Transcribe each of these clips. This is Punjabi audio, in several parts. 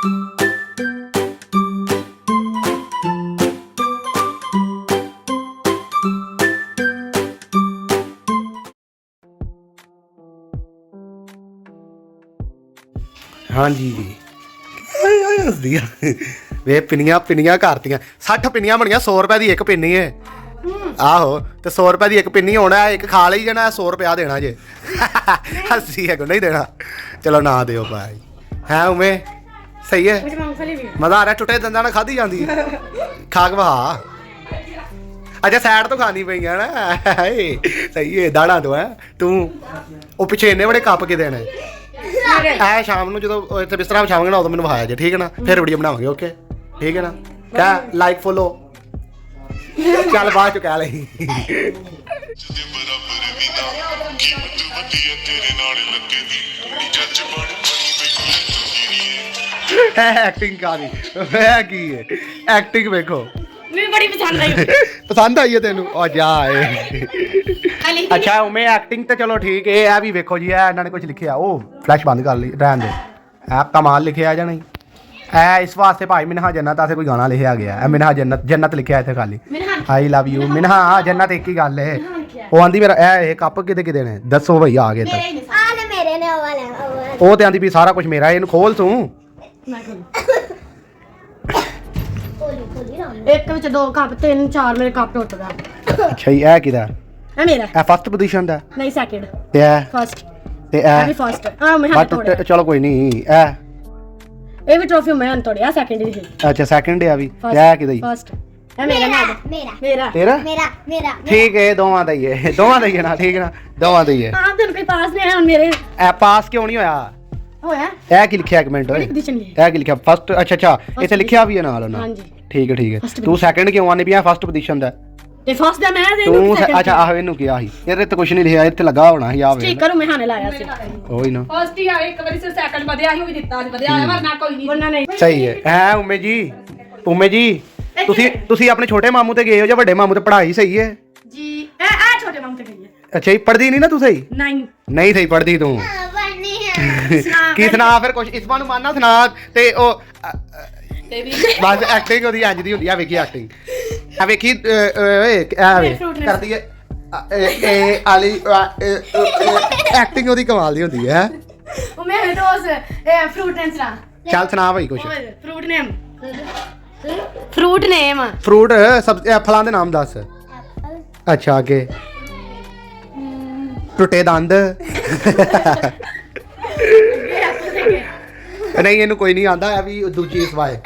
हाँ जी हसदी वे पिनियां पिनियां करतियां 60 पिनियां बनियां 100 रुपए की एक पिन्नी है आहो तो 100 रुपए की एक पिन्नी होना है एक खा ली जाना 100 रुपया देना जे हसी है को नहीं देना चलो ना दियो भाई है उमे सही है मजा आ रहा टुटे दंदा ना खाधी जाती खा के बहा अच्छा सैड तो खानी पई है ना सही है दाड़ा तो है तू वो पिछे इन्ने बड़े कप के देने ऐ शाम ਨੂੰ ਜਦੋਂ ਇੱਥੇ ਬਿਸਤਰਾ ਵਿਛਾਵਾਂਗੇ ਨਾ ਉਦੋਂ ਮੈਨੂੰ ਵਿਖਾਇਆ ਜੇ ਠੀਕ ਹੈ ਨਾ ਫਿਰ ਵੀਡੀਓ ਬਣਾਵਾਂਗੇ ਓਕੇ ਠੀਕ ਹੈ ਨਾ ਕਹ ਲਾਈਕ ਫੋਲੋ ਚੱਲ ਬਾਅਦ ਚ ਕਹਿ ਲਈ ਐਕਟਿੰਗ ਕਾਦੀ ਹੈ ਕੀ ਹੈ ਐਕਟਿੰਗ ਵੇਖੋ ਮੈਨੂੰ ਬੜੀ ਪਸੰਦ ਆਈ ਪਸੰਦ ਆਈ ਹੈ ਤੈਨੂੰ ਆ ਜਾ ਅੱਛਾ ਉਵੇਂ ਐਕਟਿੰਗ ਤੇ ਚਲੋ ਠੀਕ ਹੈ ਇਹ ਵੀ ਵੇਖੋ ਜੀ ਇਹ ਇਹਨਾਂ ਨੇ ਕੁਝ ਲਿਖਿਆ ਉਹ ਫਲੈਸ਼ ਬੰਦ ਕਰ ਲਈ ਰਹਿਣ ਦੇ ਐਪ ਕਮਾਲ ਲਿਖਿਆ ਜਾਂ ਨਹੀਂ ਇਹ ਇਸ ਵਾਸਤੇ ਭਾਈ ਮਿਨਹਾ ਜੰਨਤ ਆਸੇ ਕੋਈ ਗਾਣਾ ਲਿਖਿਆ ਗਿਆ ਹੈ ਮਿਨਹਾ ਜੰਨਤ ਜੰਨਤ ਲਿਖਿਆ ਇੱਥੇ ਖਾਲੀ ਆਈ ਲਵ ਯੂ ਮਿਨਹਾ ਜੰਨਤ ਇੱਕ ਹੀ ਗੱਲ ਹੈ ਉਹ ਆਂਦੀ ਮੇਰਾ ਇਹ ਕੱਪ ਕਿਤੇ ਕਿਤੇ ਨੇ ਦੱਸੋ ਭਈ ਆ ਗਏ ਤਾਂ ਮੇਰੇ ਨੇ ਉਹ ਤੇ ਆਂਦੀ ਵੀ ਸਾਰਾ ਕੁਝ ਮੇਰਾ ਇਹਨੂੰ ਖੋਲ ਤੂੰ ਇੱਕ ਵਿੱਚ 2 ਕੱਪ 3 4 ਮੇਰੇ ਕੱਪ ਟੁੱਟ ਗਏ ਅੱਛਾ ਇਹ ਕਿਹਦਾ ਇਹ ਮੇਰਾ ਇਹ ਫਸਟ ਪੋਜੀਸ਼ਨ ਦਾ ਨਹੀਂ ਸੈਕਿੰਡ ਤੇ ਇਹ ਫਸਟ ਤੇ ਇਹ ਵੀ ਇਹ ਫਸਟ ਆ ਮੈਂ ਹੱਥ ਤੋੜਿਆ ਚਲੋ ਕੋਈ ਨਹੀਂ ਇਹ ਵੀ ਟਰੋਫੀ ਮੈਂ ਤੋੜਿਆ ਸੈਕਿੰਡ ਦੀ ਅੱਛਾ ਸੈਕਿੰਡ ਆ ਵੀ ਤੇ ਇਹ ਕਿਹਦਾ ਫਸਟ ਇਹ ਮੇਰਾ ਤੇਰਾ ਮੇਰਾ ਠੀਕ ਹੈ ਦੋਵਾਂ ਦਾ ਹੀ ਹੈ ਨਾ ਠੀਕ ਹੈ ਨਾ ਦੋਵਾਂ ਦਾ ਹੀ ਹੈ ਆਪ ਤੈਨੂੰ ਕੋਈ ਪਾਸ ਨਹੀਂ ਆਇਆ ਹੁਣ ਮੇਰੇ ਇਹ ਪਾਸ ਕਿਉਂ ਨਹੀਂ ਹੋਇਆ ਹੋਇਆ ਇਹ ਕੀ ਲਿਖਿਆ ਇੱਕ ਮਿੰਟ ਓਏ ਇਹ ਕੀ ਲਿਖਿਆ ਫਸਟ ਅੱਛਾ ਇੱਥੇ ਲਿਖਿਆ ਵੀ ਹੈ ਨਾਲ ਉਹਨਾਂ ਹਾਂਜੀ ਠੀਕ ਹੈ ਤੂੰ ਸੈਕਿੰਡ ਕਿਉਂ ਆਨੇ ਵੀ ਆ ਫਸਟ ਪੋਜੀਸ਼ਨ ਦਾ ਤੇ ਫਸਟ ਦਾ ਮੈਂ ਦੇ ਤੂੰ ਅੱਛਾ ਆਹ ਇਹਨੂੰ ਕਿਹਾ ਸੀ ਇਹਦੇ ਤੇ ਕੁਝ ਨਹੀਂ ਲਿਖਿਆ ਇੱਥੇ ਲੱਗਾ ਹੋਣਾ ਸੀ ਆ ਵੇ ਸਟicker ਮੈਂ ਹਾਨੇ ਲਾਇਆ ਸੀ ਉਹੀ ਨਾ ਫਸਟ ਹੀ ਆਇਆ ਇੱਕ ਵਾਰੀ ਸੈਕਿੰਡ ਵਧਿਆ ਸੀ ਉਹ ਵੀ ਦਿੱਤਾ ਸੀ ਵਧਿਆ ਵਰਨਾ ਕੋਈ ਨਹੀਂ ਉਹਨਾਂ ਨੇ ਸਹੀ ਹੈ ਉਮੇ ਜੀ ਤੁਸੀਂ ਆਪਣੇ ਛੋਟੇ ਮਾਮੂ ਤੇ ਗਏ ਹੋ ਜਾਂ ਵੱਡੇ ਮਾਮੂ ਤੇ ਪੜ੍ਹਾਈ ਸਹੀ ਹੈ ਜੀ ਇਹ ਛੋਟੇ ਮਾਮੂ ਤੇ ਗਈ ਹੈ ਅੱਛਾ ਜੀ ਪੜ੍ਹਦੀ ਨਹੀਂ ਨਾ ਤੂੰ ਸਹੀ ਨਹੀਂ ਸਹੀ ਪੜ੍ਹਦੀ ਤੂੰ ਕੀ ਸੁਣਾ ਫਿਰ ਕੁਛ ਇਸ ਨੂੰ ਮਾਨਣਾ ਸੁਣਾ ਤੇ ਉਹ ਬਸ ਐਕਟਿੰਗ ਉਹਦੀ ਅੱਜ ਦੀ ਹੁੰਦੀ ਆ ਵੇਖੀ ਐਕਟਿੰਗ ਆ ਵੇਖੀ ਕਰਦੀ ਹੈ ਇਹ ਆਲੀ ਐਕਟਿੰਗ ਉਹਦੀ ਕਮਾਲ ਦੀ ਹੁੰਦੀ ਹੈ ਉਹ ਮੇਰੇ ਦੋਸਤ ਇਹ ਫਰੂਟ ਨੇਮ ਸੁਣਾ ਚੱਲ ਸੁਣਾ ਭਾਈ ਕੁਛ ਫਰੂਟ ਨੇਮ ਫਰੂਟ ਸਭ ਫਲਾਂ ਦੇ ਨਾਮ ਦੱਸ ਅੱਛਾ ਅੱਗੇ ਟੁੱਟੇ ਦੰਦ ਨਹੀਂ ਇਹਨੂੰ ਕੋਈ ਨਹੀਂ ਆਂਦਾ ਇਹ ਵੀ ਦੂਜੀ ਸਵਾਏ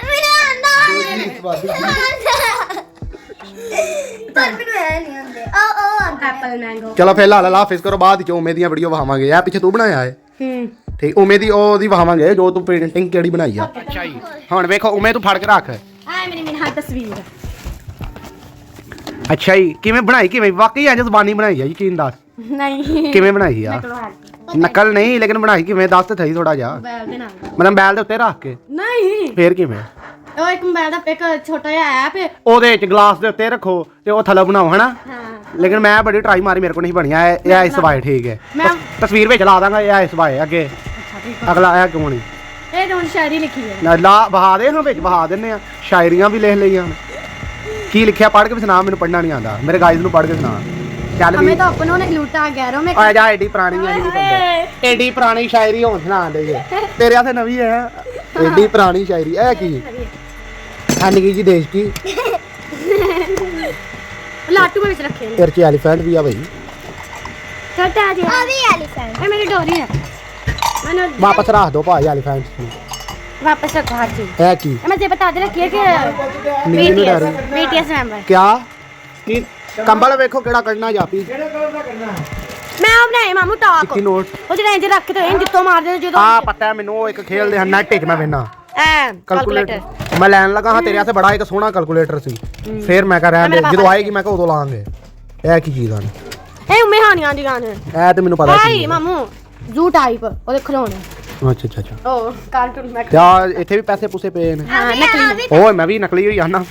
ਐਪਲ ਮੈਂਗੋ ਚਲੋ ਫਿਰ ਲਾ ਹਾਫਿਜ਼ ਕਰੋ ਬਾਅਦ ਚ ਉਮੇ ਦੀਆਂ ਵੀਡੀਓ ਵਹਾਵਾਂਗੇ ਇਹ ਪਿੱਛੇ ਤੂੰ ਬਣਾਇਆ ਹੈ ਠੀਕ ਉਮੇ ਦੀ ਉਹਦੀ ਵਹਾਵਾਂਗੇ ਜੋ ਤੂੰ ਪੇਂਟਿੰਗ ਕਿਹੜੀ ਬਣਾਈ ਆ ਅੱਛਾ ਜੀ ਹੁਣ ਵੇਖੋ ਉਮੇ ਤੂੰ ਫੜ ਕੇ ਰੱਖ ਆ ਮੇਰੀ ਮਿਨਹਾ ਤਸਵੀਰ ਅੱਛਾ ਜੀ ਕਿਵੇਂ ਬਣਾਈ ਕਿਵੇਂ ਵਾਕਈ ਅੱਜ ਜ਼ਬਾਨੀ ਬਣਾਈ ਆ ਯਕੀਨ ਦੱਸ ਨਹੀਂ ਕਿਵੇਂ ਬਣਾਈ ਆ ਨਕਲ ਨਹੀਂ ਲੇਕਿਨ ਬਣਾਈ ਕਿਵੇਂ ਦੱਸ ਤੇ ਥਈ ਥੋੜਾ ਜਿਹਾ ਬੈਲ ਦੇ ਨਾਲ ਮਤਲਬ ਬੈਲ ਦੇ ਉੱਤੇ ਰੱਖ ਕੇ ਨਹੀਂ ਫੇਰ ਕਿਵੇਂ ਉਹ ਇੱਕ ਮੋਬਾਈਲ ਦਾ ਇੱਕ ਛੋਟਾ ਜਿਹਾ ਐਪ ਹੈ ਉਹਦੇ ਚ ਗਲਾਸ ਦੇ ਉੱਤੇ ਰੱਖੋ ਤੇ ਉਹ ਥੱਲੇ ਬਣਾਓ ਹਨਾ ਹਾਂ ਲੇਕਿਨ ਮੈਂ ਬੜੀ ਟਰਾਈ ਮਾਰੀ ਮੇਰੇ ਕੋਲ ਨਹੀਂ ਬਣਿਆ ਇਹ ਇਸ ਸਵਾਏ ਠੀਕ ਹੈ ਮੈਂ ਤਸਵੀਰ ਵਿੱਚ ਲਾ ਦਾਂਗਾ ਇਹ ਇਸ ਸਵਾਏ ਅੱਗੇ ਅਗਲਾ ਇਹ ਕਿਉਂ ਨਹੀਂ ਇਹ ਤਾਂ ਹੁਣ ਸ਼ਾਇਰੀ ਲਿਖੀ ਹੈ ਨਾ ਲਾ ਬਹਾ ਦੇ ਹਾਂ ਵਿੱਚ ਬਹਾ ਦਿੰਨੇ ਆ ਸ਼ਾਇਰੀਆਂ ਵੀ ਲਿਖ ਲਈਆਂ ਕੀ ਲਿਖਿਆ ਪੜ੍ਹ ਕੇ ਵੀ ਸੁਣਾ ਮੈਨੂੰ ਪੜ੍ਹਨਾ ਨਹੀਂ ਆਉਂਦਾ ਮੇਰੇ ਗਾਈਜ਼ ਨੂੰ ਪੜ੍ਹ ਕੇ ਸੁਣਾ ਚੱਲ ਵੀ हमें तो अपनों ने लूटा गैरों में ਆ ਜਾ ਐਡੀ ਪੁਰਾਣੀ ਹੈ ਨਹੀਂ ਐਡੀ ਪੁਰਾਣੀ ਸ਼ਾਇਰੀ ਹੁਣ ਸੁਣਾ ਦੇ ਤੇਰੇ ਹੱਥੇ ਨਵੀਂ ਹੈ ਐਡੀ ਪੁਰਾਣੀ ਸ਼ਾਇਰੀ ਇਹ ਕੀ ਅਨਗੀ ਜੀ ਦੇਸ਼ ਕੀ लाटू में रखे हैं ਤੇਰੇ ਚ ਐਲੀਫੈਂਟ ਵੀ ਆ ਭਾਈ छोटा जी अभी एलिफेंट ये मेरी डोरी है मैंने ਵਾਪਸ ਰੱਖ ਦੋ ਭਾਈ ਐਲੀਫੈਂਟ वापस रखो हर चीज ਇਹ ਕੀ मैं तुझे बता दे रखी है कि नींद में डर रही बीटीएस मेंबर ਕਿਆ ਕੀ ਕੰਬਲ ਵੇਖੋ ਕਿਹੜਾ ਕੱਢਣਾ ਜਾਪੀ मैं अब नहीं मामू टाक ਕੀ ਨੋਟ ਉਹ ਜਿਹੜਾ ਇੰਜ ਰੱਖ ਤੇ ਇੰਜ ਜਿੱਤੋਂ ਮਾਰਦੇ ਨੇ ਜਦੋਂ ਆ ਪਤਾ ਮੈਨੂੰ ਉਹ ਇੱਕ ਖੇਲਦੇ ਹਨ ਨੈਟ 'ਚ ਮੈਂ ਵੇਨਾ ਐ ਕੈਲਕੂਲੇਟਰ ਮੈਂ ਲੈਣ ਲੱਗਾ ਹਾਂ ਤੇਰੇ ਵਾਸਤੇ ਬੜਾ ਇੱਕ ਸੋਹਣਾ ਕੈਲਕੂਲੇਟਰ ਸੀ ਫਿਰ ਮੈਂ ਕਹ ਰਹਿਣ ਦੇ ਜਦੋਂ ਆਏਗੀ ਮੈਂ ਕਿਹਾ ਉਦੋਂ ਲਾਵਾਂਗੇ ਇਹ ਕੀ ਚੀਜ਼ ਆ ਇਹ ਮਹਾਨੀਆਂ ਦੀ ਗਾਣ ਇਹ ਤੇ ਮੈਨੂੰ ਪਤਾ ਹਾਈ ਮਾਮੂ ਜ਼ੂ ਟਾਈਪ ਉਹਦੇ ਖਿਡੌਣੇ ਅੱਛਾ ਉਹ ਕਾਰਟੂਨ ਮੈਂ ਯਾਰ ਇੱਥੇ ਵੀ ਪੈਸੇ ਪੂਸੇ ਪਏ ਨੇ ਹਾਂ ਨਕਲੀ ਓਏ ਮੈਂ ਵੀ ਨਕਲੀ ਹੋਈ ਆਣਾ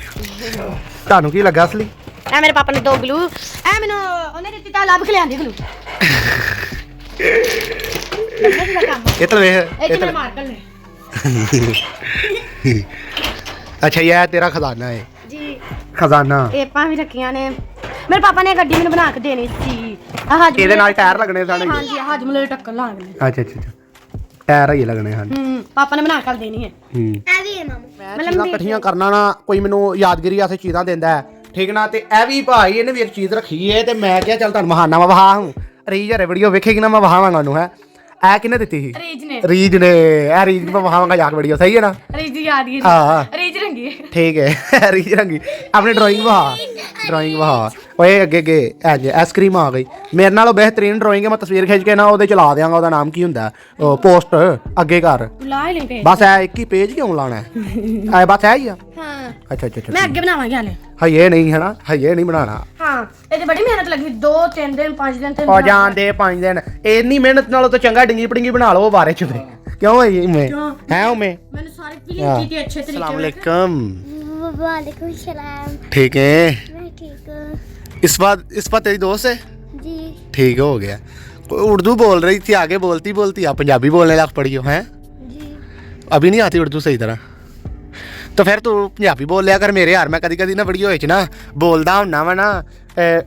ਤੁਹਾਨੂੰ ਕੀ ਲੱਗਾ ਅਸਲੀ ਐ ਮੇਰੇ ਪਾਪਾ ਨੇ ਦੋ ਗਲੂ ਐ ਮੈਨੂੰ ਉਹਨੇ ਦਿੱਤੀ ਤਾਂ ਲੱਭ ਕੇ ਲਿਆਂਦੀ ਗਲੂ ਇਹ ਤਾਂ ਵੇਖ ਇਹ ਕਿਵੇਂ ਮਾਰ ਕਰ ਲੈ ਅੱਛਾ ਇਹ ਤੇਰਾ ਖਜ਼ਾਨਾ ਹੈ ਜੀ ਖਜ਼ਾਨਾ ਟੇਪਾਂ ਵੀ ਰੱਖੀਆਂ ਨੇ ਮੇਰੇ ਪਾਪਾ ਨੇ ਗੱਡੀ ਮੈਨੂੰ ਬਣਾ ਕੇ ਦੇਣੀ ਸੀ ਆਹ ਇਹਦੇ ਨਾਲ ਟਾਇਰ ਲੱਗਣੇ ਸਨ ਹਾਂਜੀ ਹਾਜਮਲੇ ਟੱਕਰ ਲਾਂਗੇ ਅੱਛਾ ਅੱਛਾ ਅੱਛਾ ਟਾਇਰ ਹੀ ਲੱਗਣੇ ਹਨ ਪਾਪਾ ਨੇ ਬਣਾ ਕੇ ਦੇਣੀ ਹੈ ਇਹ ਵੀ ਹੈ ਮਾਮੂ ਚੀਜ਼ਾਂ ਇਕੱਠੀਆਂ ਕਰਨਾ ਨਾ ਕੋਈ ਮੈਨੂੰ ਯਾਦਗਿਰੀ ਵਾਸਤੇ ਚੀਜ਼ਾਂ ਦਿੰਦਾ ਹੈ ਠੀਕ ਨਾ ਤੇ ਇਹ ਵੀ ਭਾਈ ਇਹਨੇ ਵੀ ਇੱਕ ਚੀਜ਼ ਰੱਖੀ ਹੈ ਤੇ ਮੈਂ ਕਿਹਾ ਚੱਲ ਤੁਹਾਨੂੰ ਮਹਾਨਾ ਮੈਂ ਵਹਾ ਹੂੰ ਰੀਜ ਹਰੇ ਵੀਡੀਓ ਵੇਖੇਗੀ ਨਾ ਮੈਂ ਵਹਾਵਾਂਗਾ ਉਹਨੂੰ ਹੈ ਇਹ ਕਿਹਨੇ ਦਿੱਤੀ ਸੀ ਰੀਜ ਨੇ ਇਹ ਰੀਜ ਨੂੰ ਮੈਂ ਵਹਾਵਾਂਗਾ ਜਾ ਕੇ ਵੀਡੀਓ ਸਹੀ ਹੈ ਨਾ ਰੀਜ ਯਾਦਗਿਰੀ ਹਾਂ ਰੀਜ ਰੰਗੀ ਠੀਕ ਹੈ ਰੀਜ ਰੰਗੀ ਆਪਣੀ ਡਰਾਇੰਗ ਵਹਾ ਓਏ ਅੱਗੇ ਐਜ ਆਈਸਕ੍ਰੀਮ ਆ ਗਈ ਮੇਰੇ ਨਾਲੋਂ ਬਿਹਤਰੀਨ ਡਰਾਇੰਗ ਹੈ ਮੈਂ ਤਸਵੀਰ ਖਿੱਚ ਕੇ ਨਾ ਉਹਦੇ ਚ ਲਾ ਦਿਆਂਗਾ ਉਹਦਾ ਨਾਮ ਕੀ ਹੁੰਦਾ ਪੋਸਟ ਅੱਗੇ ਕਰ ਲਾ ਹੀ ਨਹੀਂ ਬਸ ਇਹ ਇੱਕ ਹੀ ਪੇਜ ਕਿਉਂ ਲਾਣਾ ਹੈ ਬਸ ਹੈ ਹੀ ਆ ਹਾਂ ਅੱਛਾ ਅੱਛਾ ਮੈਂ ਅੱਗੇ ਬਣਾਵਾਂਗੀ ਹਾਲੇ ਹਈਏ ਨਹੀਂ ਹੈ ਨਾ ਹਈਏ ਨਹੀਂ ਬਣਾਣਾ ਹਾਂ ਇਹ ਤੇ ਬੜੀ ਮਿਹਨਤ ਲੱਗੀ 2-3 ਦਿਨ 5 ਦਿਨ ਤੇ ਆ ਜਾਣ ਦੇ 5 ਦਿਨ ਇੰਨੀ ਮਿਹਨਤ ਨਾਲੋਂ ਤਾਂ ਚੰਗਾ ਡਿੰਗੀ ਪੜਿੰਗੀ ਬਣਾ ਲਓ ਬਾਰੇ ਚ ਤੇ ਕਿਉਂ ਹੈ ਮੈਂ ਹੈ ਉਮੇ मैंने सारी फीलिंग की थी अच्छे तरीके अस्सलाम वालेकुम वालेकुम सलाम ठीक है मैं ठीक हूँ इस बार तेरी दोस्त है जी ठीक हो गया उर्दू बोल रही थी आगे बोलती बोलती आप पंजाबी बोलने लग पड़ी हो हैं जी अभी नहीं आती उर्दू सही तरह तो फिर तू पंजाबी बोल लिया कर मेरे यार मैं कदी कदी ना वीडियो विच ना बोलदा हुन्ना वा ना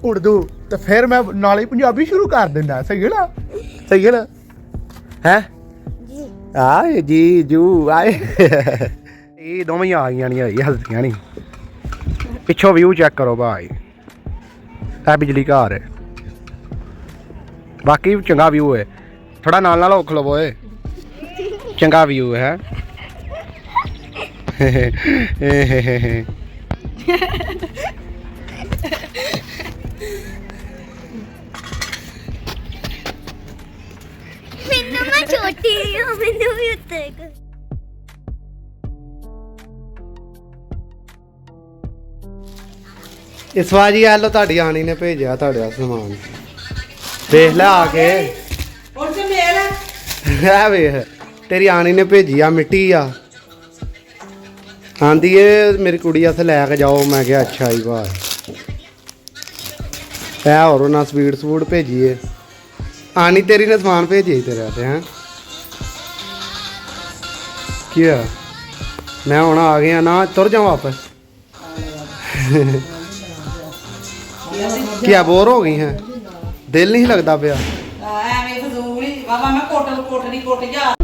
उर्दू तो फिर मैं नाले पंजाबी शुरू कर दिंदा सही है ना हैं ਆਏ ਜੀ ਜੂ ਆਏ ਇਹ ਦੋਵੇਂ ਹੀ ਆ ਗਈਆਂ ਨਹੀਂ ਹੱਸਦੀਆਂ ਨਹੀਂ ਪਿੱਛੋਂ ਵਿਊ ਚੈੱਕ ਕਰੋ ਭਾਈ ਇਹ ਬਿਜਲੀ ਘਰ ਹੈ ਬਾਕੀ ਚੰਗਾ ਵਿਊ ਹੈ ਥੋੜਾ ਨਾਲ ਔਖ ਲਵੋ ਓਏ ਚੰਗਾ ਵਿਊ ਹੈ मैंने मैं छोटी हूँ मैंने भी उतर ਇਸ ਵਾਰ ਜੀ ਆਲੋ ਤੁਹਾਡੀ ਆਣੀ ਨੇ ਭੇਜਿਆ ਤੁਹਾਡੇ ਵਾਸਤੇ ਸਮਾਨ ਦੇਖ ਲੈ ਆ ਕੇ ਹੁਣ ਤੇ ਮੇਲ ਆ ਵੇਖ ਤੇਰੀ ਆਣੀ ਨੇ ਭੇਜੀ ਆ ਮਿੱਟੀ ਆ ਆਂਦੀ ਏ ਮੇਰੀ ਕੁੜੀ ਵਾਸਤੇ ਲੈ ਕੇ ਜਾਓ ਮੈਂ ਕਿਹਾ ਅੱਛਾ ਜੀ ਭਾਈ ਇਹ ਹੋਰ ਉਹਨਾਂ ਸਵੀਟ ਭੇਜੀਏ ਆਣੀ ਤੇਰੀ ਨੇ ਸਮਾਨ ਭੇਜਿਆ ਤੇਰੇ ਵਾਸਤੇ ਹੈ ਕੀ ਆ ਮੈਂ ਹੁਣ ਆ ਗਿਆ ਨਾ ਤੁਰ ਜਾ ਵਾਪਸ क्या बोर हो गई हैं दिल नहीं लगता पिया ਐਵੇਂ ਫਜ਼ੂਲ ਹੀ ਬਾਬਾ ਮੈਂ ਕੋਟ ਨਹੀਂ ਕੋਟ ਜਾ